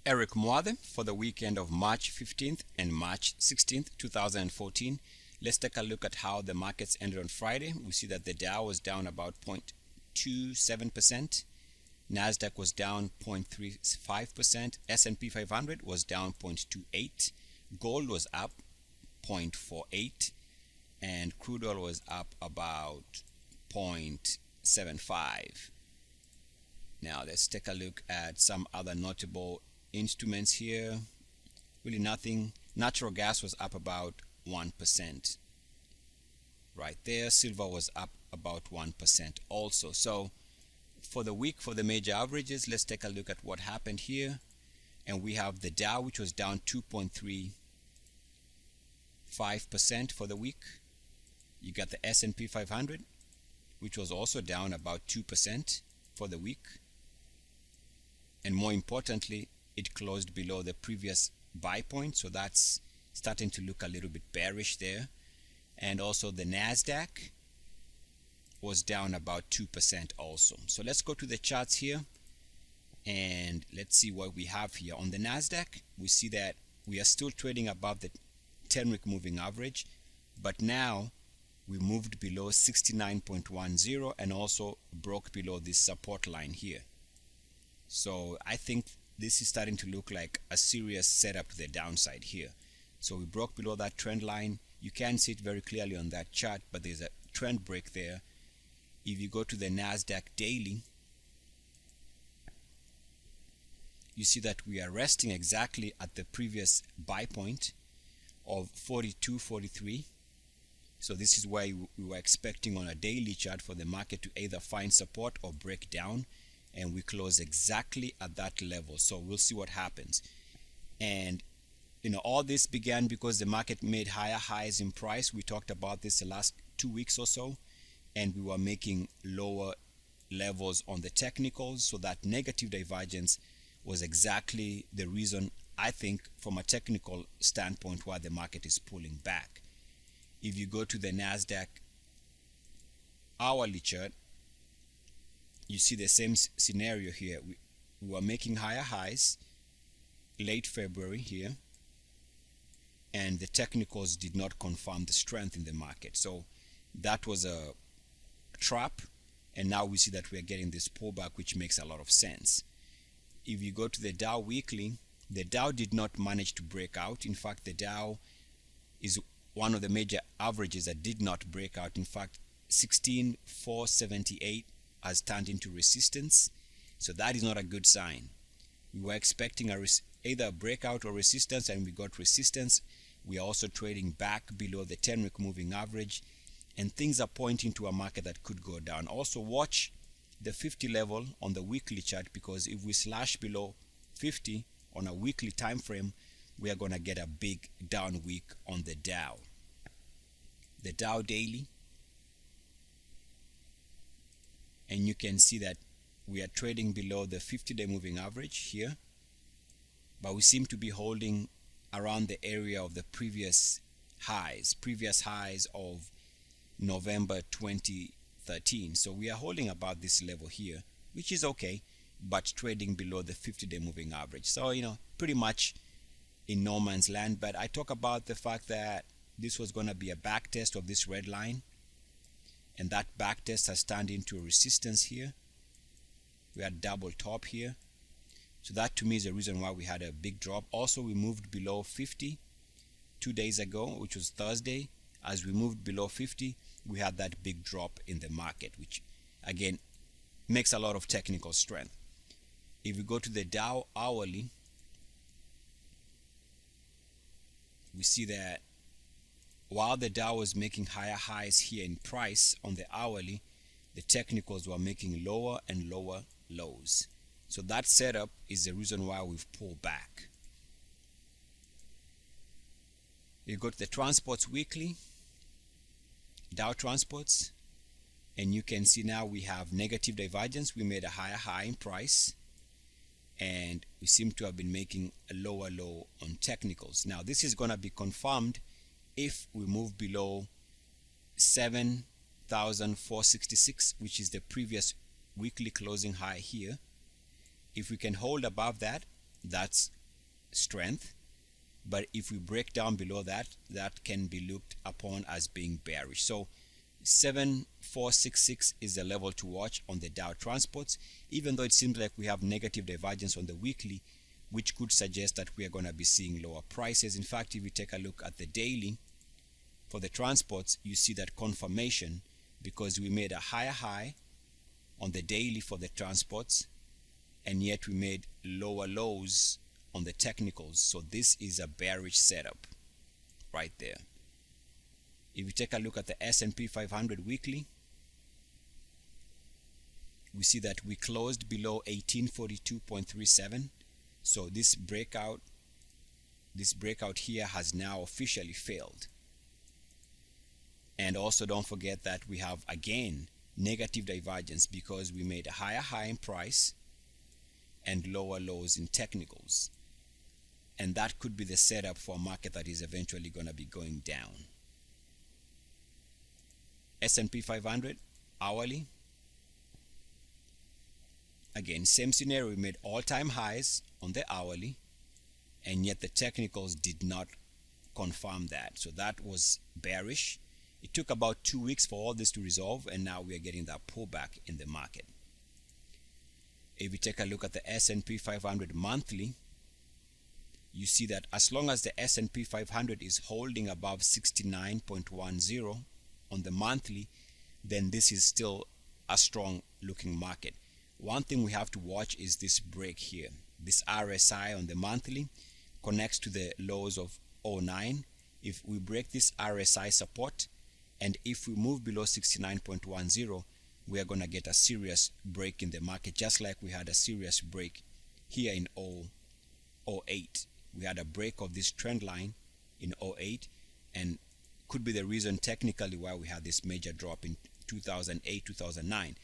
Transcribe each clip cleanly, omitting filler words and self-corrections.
Eric Muathe for the weekend of March 15th and March 16th, 2014. Let's take a look at how the markets ended on Friday. We see that the Dow was down about 0.27%. Nasdaq was down 0.35%. S&P 500 was down 0.28%. Gold was up 0.48%. And crude oil was up about 0.75%. Now let's take a look at some other notable instruments here. Really nothing. Natural gas was up about 1% right there. Silver was up about 1% also. So for the week, for the major averages, let's take a look at what happened here. And we have the Dow, which was down 2.35% for the week. You got the S&P 500, which was also down about 2% for the week. And more importantly, it closed below the previous buy point, so that's starting to look a little bit bearish there. And also the Nasdaq was down about 2% also. So let's go to the charts here and let's see what we have here. On the Nasdaq, we see that we are still trading above the 10-week moving average, but now we moved below 69.10 and also broke below this support line here. So I think this is starting to look like a serious setup to the downside here. So we broke below that trend line. You can see it very clearly on that chart, but there's a trend break there. If you go to the Nasdaq Daily, you see that we are resting exactly at the previous buy point of 42.43. So this is why we were expecting on a daily chart for the market to either find support or break down, and we close exactly at that level. So we'll see what happens. And all this began because the market made higher highs in price. We talked about this the last 2 weeks or so, and we were making lower levels on the technicals. So that negative divergence was exactly the reason, I think, from a technical standpoint, why the market is pulling back. If you go to the Nasdaq hourly chart, you see the same scenario here. We were making higher highs late February here, and the technicals did not confirm the strength in the market. So that was a trap, and now we see that we are getting this pullback, which makes a lot of sense. If you go to the Dow weekly, the Dow did not manage to break out. In fact, the Dow is one of the major averages that did not break out. In fact, 16,478 has turned into resistance. So that is not a good sign. We were expecting either a breakout or resistance, and we got resistance. We are also trading back below the 10-week moving average, and things are pointing to a market that could go down. Also watch the 50 level on the weekly chart, because if we slash below 50 on a weekly time frame, we are going to get a big down week on the Dow. The Dow Daily, and you can see that we are trading below the 50-day moving average here, but we seem to be holding around the area of the previous highs of November 2013. So we are holding about this level here, which is okay, but trading below the 50-day moving average. So pretty much in no man's land. But I talk about the fact that this was going to be a back test of this red line, and that back test has turned into a resistance here. We had double top here, so that to me is the reason why we had a big drop. Also, we moved below 50 2 days ago, which was Thursday. As we moved below 50, we had that big drop in the market, which again makes a lot of technical strength. If we go to the Dow hourly, we see that while the Dow was making higher highs here in price on the hourly, the technicals were making lower and lower lows. So that setup is the reason why we've pulled back. You go to the transports weekly, Dow Transports, and you can see now we have negative divergence. We made a higher high in price, and we seem to have been making a lower low on technicals. Now this is going to be confirmed if we move below 7,466, which is the previous weekly closing high here. If we can hold above that, that's strength. But if we break down below that, that can be looked upon as being bearish. So 7466 is the level to watch on the Dow Transports, even though it seems like we have negative divergence on the weekly, which could suggest that we are going to be seeing lower prices. In fact, if we take a look at the daily for the transports, you see that confirmation, because we made a higher high on the daily for the transports, and yet we made lower lows on the technicals. So this is a bearish setup right there. If we take a look at the S&P 500 weekly, we see that we closed below 1842.37. So this breakout here has now officially failed. And also don't forget that we have again negative divergence, because we made a higher high in price and lower lows in technicals. And that could be the setup for a market that is eventually going to be going down. S&P 500 hourly, again same scenario. We made all-time highs on the hourly, and yet the technicals did not confirm that. So that was bearish. It took about 2 weeks for all this to resolve, and now we are getting that pullback in the market. If we take a look at the S&P 500 monthly, you see that as long as the S&P 500 is holding above 69.10 on the monthly, then this is still a strong looking market. One thing we have to watch is this break here. This RSI on the monthly connects to the lows of 09. If we break this RSI support, and if we move below 69.10, we are going to get a serious break in the market, just like we had a serious break here in 08. We had a break of this trend line in 08, and could be the reason technically why we had this major drop in 2008, 2009.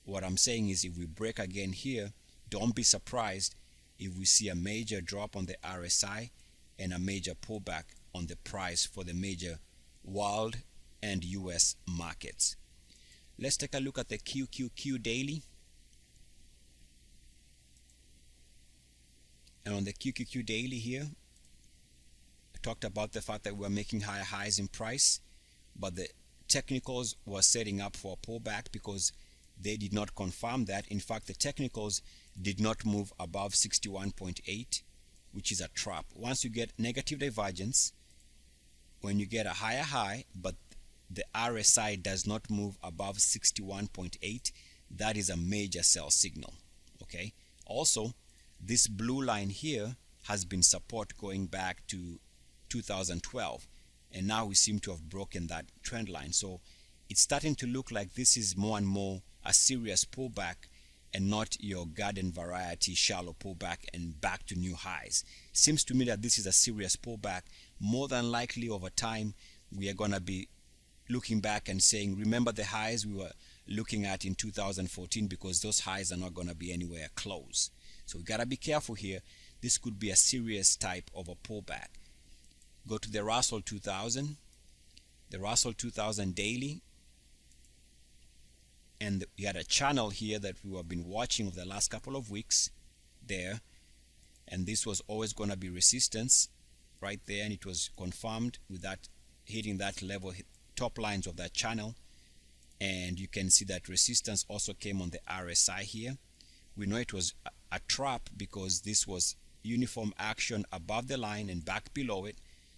What I'm saying is, if we break again here, don't be surprised if we see a major drop on the RSI and a major pullback on the price for the major world and US markets. Let's take a look at the QQQ daily. And on the QQQ daily here, I talked about the fact that we were making higher highs in price, but the technicals were setting up for a pullback because they did not confirm that. In fact, the technicals did not move above 61.8, which is a trap. Once you get negative divergence, when you get a higher high, but the RSI does not move above 61.8, that is a major sell signal. Okay. Also, this blue line here has been support going back to 2012, and now we seem to have broken that trend line. So it's starting to look like this is more and more a serious pullback, and not your garden variety shallow pullback and back to new highs. Seems to me that this is a serious pullback. More than likely over time we are going to be looking back and saying, remember the highs we were looking at in 2014, because those highs are not going to be anywhere close. So we got to be careful here. This could be a serious type of a pullback. Go to the Russell 2000, the Russell 2000 daily, and we had a channel here that we have been watching over the last couple of weeks there, and this was always going to be resistance right there, and it was confirmed with that hitting that level, top lines of that channel. And you can see that resistance also came on the RSI here. We know it was a trap because this was uniform action above the line and back below it,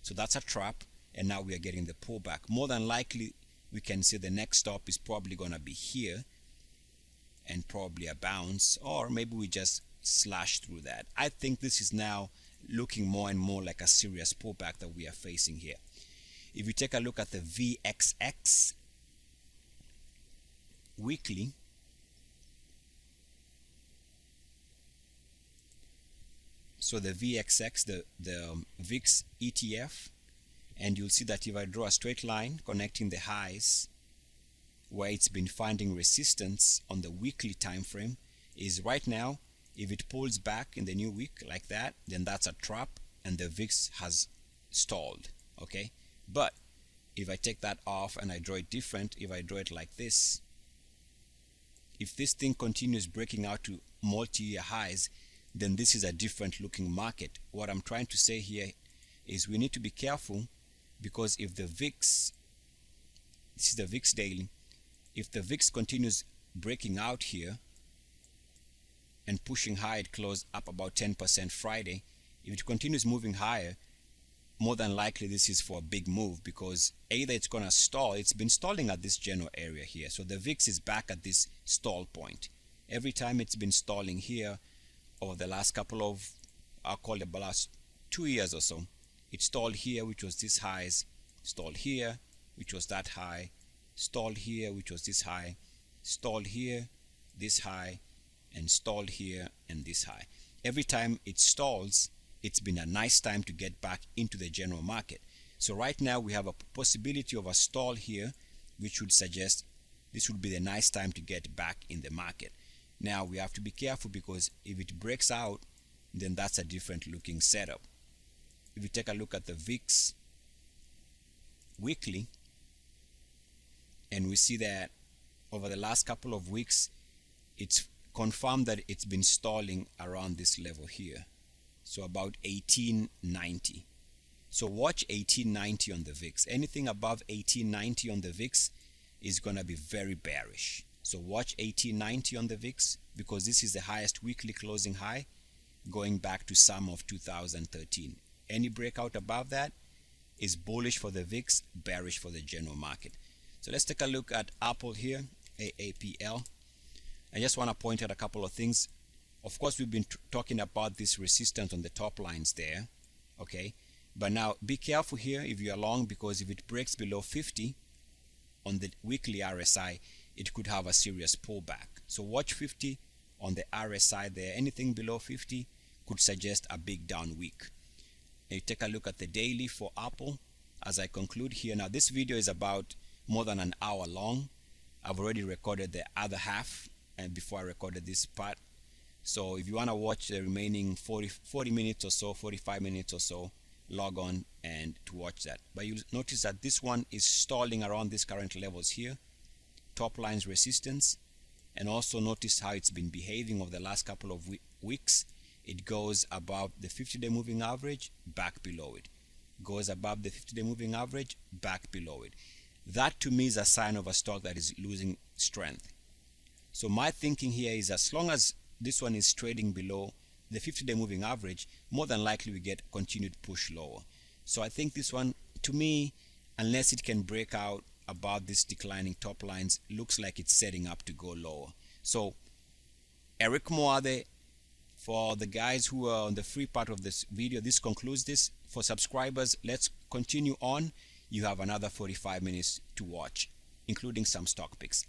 so that's a trap. And now we are getting the pullback. More than likely we can see the next stop is probably going to be here, and probably a bounce, or maybe we just slash through that. I think this is now looking more and more like a serious pullback that we are facing here. If you take a look at the VXX weekly, so the VXX, the VIX ETF, and you'll see that if I draw a straight line connecting the highs where it's been finding resistance on the weekly time frame, is right now, if it pulls back in the new week like that, then that's a trap and the VIX has stalled. Okay, but if I take that off and I draw it different, if I draw it like this, if this thing continues breaking out to multi-year highs, then this is a different looking market. What I'm trying to say here is we need to be careful, because if the VIX, this is the VIX daily, if the VIX continues breaking out here and pushing high, it closed up about 10% Friday. If it continues moving higher, more than likely this is for a big move, because either it's going to stall. It's been stalling at this general area here, so the VIX is back at this stall point. Every time it's been stalling here over the last couple of, I'll call it the last 2 years or so, it stalled here, which was this highs, stalled here, which was that high, stalled here, which was this high, stalled here, this high, and stalled here and this high. Every time it stalls, it's been a nice time to get back into the general market. So right now we have a possibility of a stall here, which would suggest this would be the nice time to get back in the market. Now we have to be careful, because if it breaks out, then that's a different looking setup. If you take a look at the VIX weekly, and we see that over the last couple of weeks, it's confirmed that it's been stalling around this level here. So about 1890. So watch 1890 on the VIX. Anything above 1890 on the VIX is going to be very bearish. So watch 1890 on the VIX, because this is the highest weekly closing high going back to summer of 2013. Any breakout above that is bullish for the VIX, bearish for the general market. So let's take a look at Apple here, AAPL. I just want to point out a couple of things. Of course, we've been talking about this resistance on the top lines there, okay? But now be careful here if you're long, because if it breaks below 50 on the weekly RSI, it could have a serious pullback. So watch 50 on the RSI there. Anything below 50 could suggest a big down week. And you take a look at the daily for Apple as I conclude here. Now this video is about more than an hour long. I've already recorded the other half and before I recorded this part. So if you want to watch the remaining 40 minutes or so, 45 minutes or so, log on and to watch that. But you'll notice that this one is stalling around these current levels here, top lines resistance, and also notice how it's been behaving over the last couple of weeks. It goes above the 50-day moving average, back below it. Goes above the 50-day moving average, back below it. That to me is a sign of a stock that is losing strength. So my thinking here is, as long as this one is trading below the 50-day moving average, more than likely we get continued push lower. So I think this one, to me, unless it can break out above this declining top lines, looks like it's setting up to go lower. So Eric Moade, for the guys who are on the free part of this video, this concludes this. For subscribers, let's continue on. You have another 45 minutes to watch, including some stock picks.